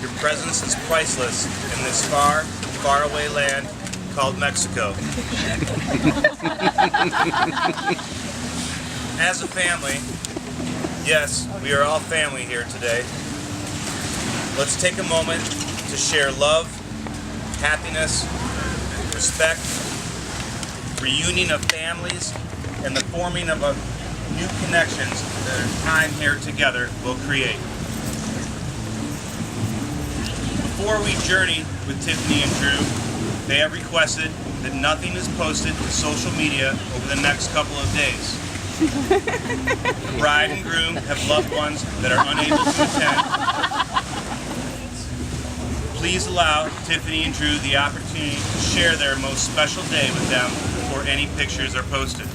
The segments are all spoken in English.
Your presence is priceless in this far, far away land called Mexico. As a family, yes, we are all family here today. Let's take a moment to share love, happiness, respect, reunion of families, and the forming of new connections that our time here together will create. Before we journey with Tiffany and Drew, they have requested that nothing is posted to social media over the next couple of days. The bride and groom have loved ones that are unable to attend. Please allow Tiffany and Drew the opportunity to share their most special day with them before any pictures are posted.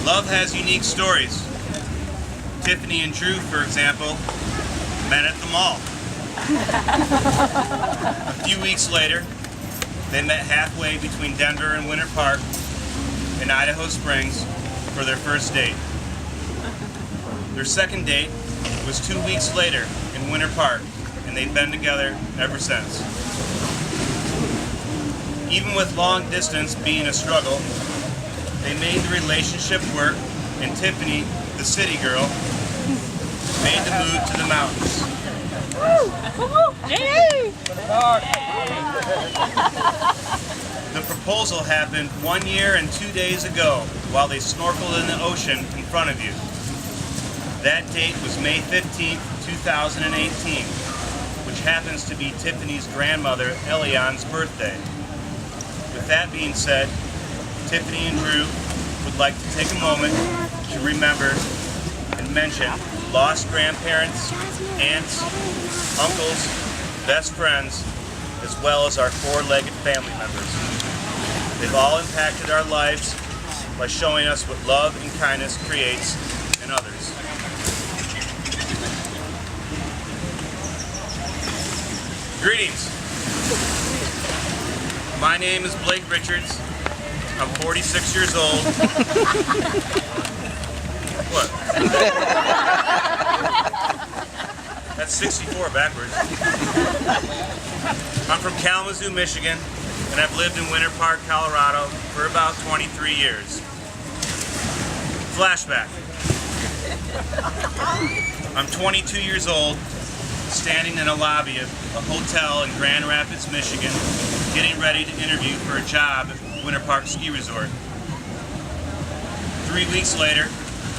Love has unique stories. Tiffany and Drew, for example, met at the mall. A few weeks later, they met halfway between Denver and Winter Park in Idaho Springs for their first date. Their second date was 2 weeks later in Winter Park, and they've been together ever since. Even with long distance being a struggle, they made the relationship work, and Tiffany, the city girl, made the move to the mountains. The proposal happened 1 year and 2 days ago while they snorkeled in the ocean in front of you. That date was May 15th, 2018, which happens to be Tiffany's grandmother, Elian's birthday. With that being said, Tiffany and Drew would like to take a moment to remember and mention lost grandparents, aunts, uncles, best friends, as well as our four-legged family members. They've all impacted our lives by showing us what love and kindness creates in others. Greetings. My name is Blake Richards. I'm 46 years old. What? That's 64 backwards. I'm from Kalamazoo, Michigan, and I've lived in Winter Park, Colorado for about 23 years. Flashback. I'm 22 years old, standing in a lobby of a hotel in Grand Rapids, Michigan, getting ready to interview for a job at Winter Park Ski Resort. 3 weeks later,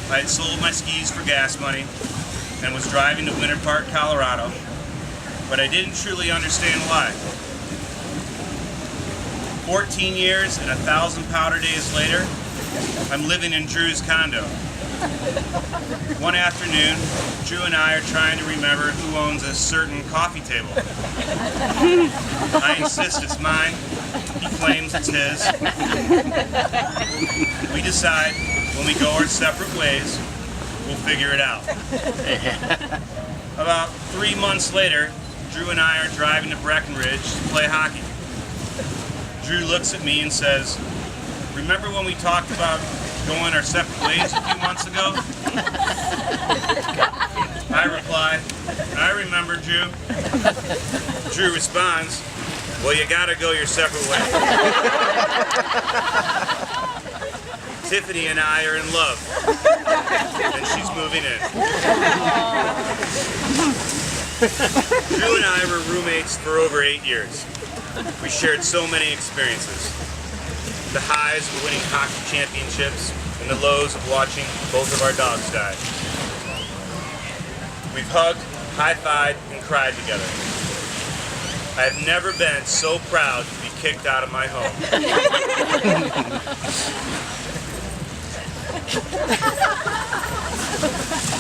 I had sold my skis for gas money and was driving to Winter Park, Colorado, but I didn't truly understand why. 14 years and 1,000 powder days later, I'm living in Drew's condo. One afternoon, Drew and I are trying to remember who owns a certain coffee table. I insist it's mine. He claims it's his. We decide when we go our separate ways, we'll figure it out. About 3 months later, Drew and I are driving to Breckenridge to play hockey. Drew looks at me and says, "Remember when we talked about going our separate ways a few months ago?" I reply, "I remember, Drew." Drew responds, "Well, you gotta go your separate way." Tiffany and I are in love, and she's moving in. Drew and I were roommates for over 8 years. We shared so many experiences. The highs of winning hockey championships and the lows of watching both of our dogs die. We've hugged, high-fived, and cried together. I have never been so proud to be kicked out of my home.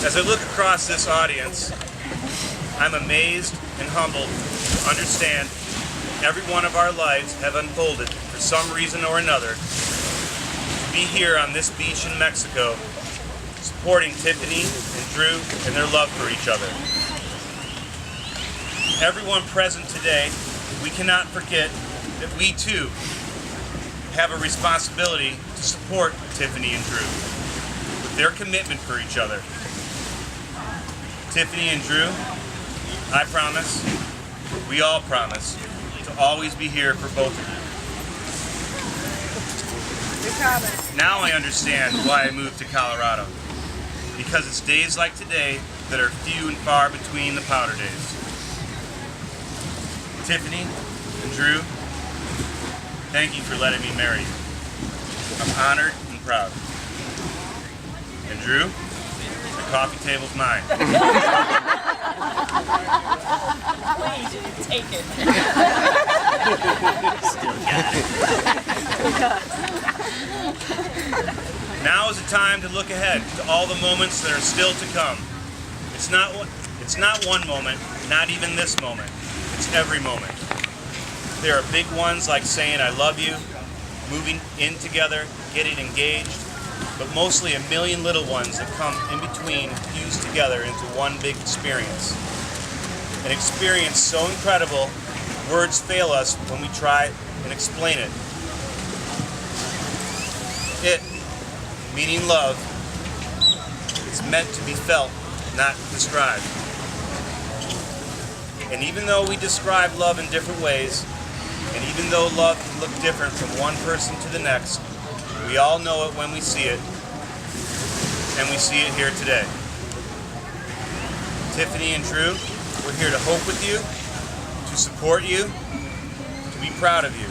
As I look across this audience, I'm amazed and humbled to understand every one of our lives have unfolded for some reason or another to be here on this beach in Mexico, supporting Tiffany and Drew in their love for each other. Everyone present today, we cannot forget that we too have a responsibility to support Tiffany and Drew with their commitment for each other. Tiffany and Drew, I promise, we all promise, to always be here for both of you. Now I understand why I moved to Colorado. Because it's days like today that are few and far between the powder days. Tiffany and Drew, thank you for letting me marry you. I'm honored and proud. And Drew, the coffee table's mine. Please, take it. Still got it. Now is the time to look ahead to all the moments that are still to come. It's not one moment, not even this moment. It's every moment. There are big ones like saying I love you, moving in together, getting engaged, but mostly a million little ones that come in between, fused together into one big experience. An experience so incredible, words fail us when we try and explain it. It, meaning love, is meant to be felt, not described. And even though we describe love in different ways, and even though love can look different from one person to the next, we all know it when we see it, and we see it here today. Tiffany and Drew, we're here to hope with you, to support you, to be proud of you,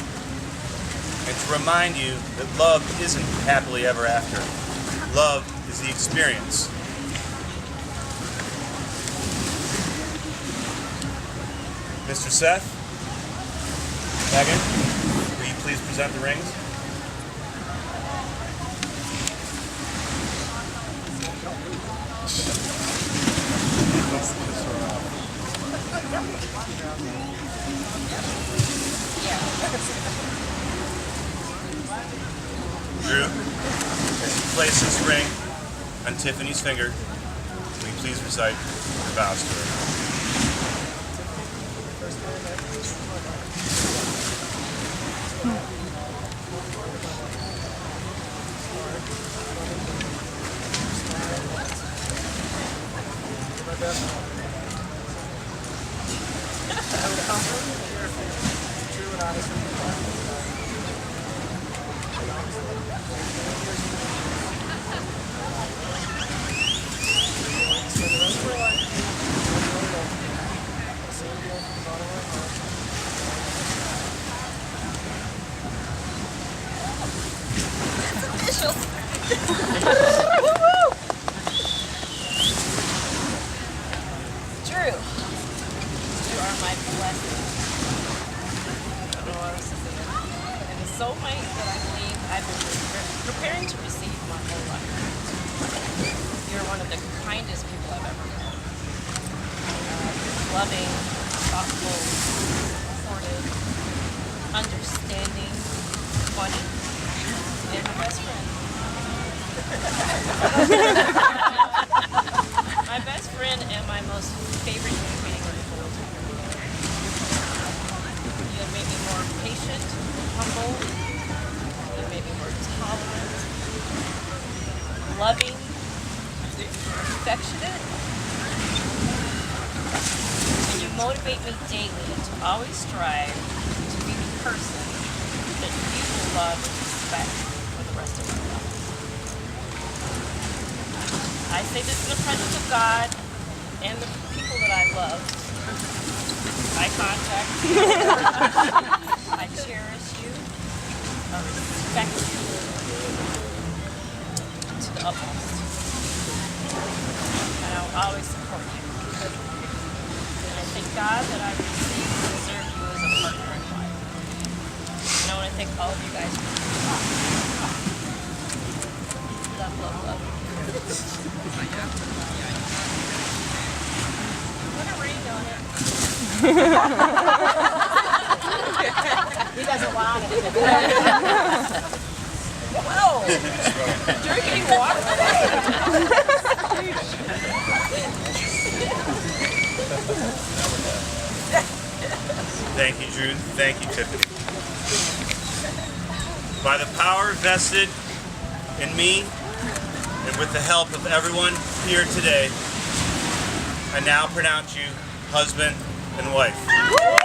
and to remind you that love isn't happily ever after. Love is the experience. Mr. Seth, Megan, will you please present the rings? Drew, as you place this ring on Tiffany's finger, will you please recite your vows to her? Drew, you are my blessing. I don't know what else to say. And the soulmate that I believe I've been preparing to receive my whole life. You're one of the kindest people I've ever met. Loving, thoughtful, supportive, understanding, funny, and my best friend. My best friend and my most favorite human being in the world. You have made me more patient, humble. You have made me more tolerant, loving, affectionate. And you motivate me daily to always strive to be the person that you will love and respect for the rest of my life. I say this in the presence of God and the people that I love. Eye contact. I cherish you. I respect you to the utmost. And I will always support you. And I thank God that I received and serve you as a partner in life. And I want to thank all of you guys for love, love, love. What a ring on it. He doesn't want it. Whoa! Drinking water? Thank you, Drew. Thank you, Tiffany. By the power vested in me and with the help of everyone here today, I now pronounce you husband and wife.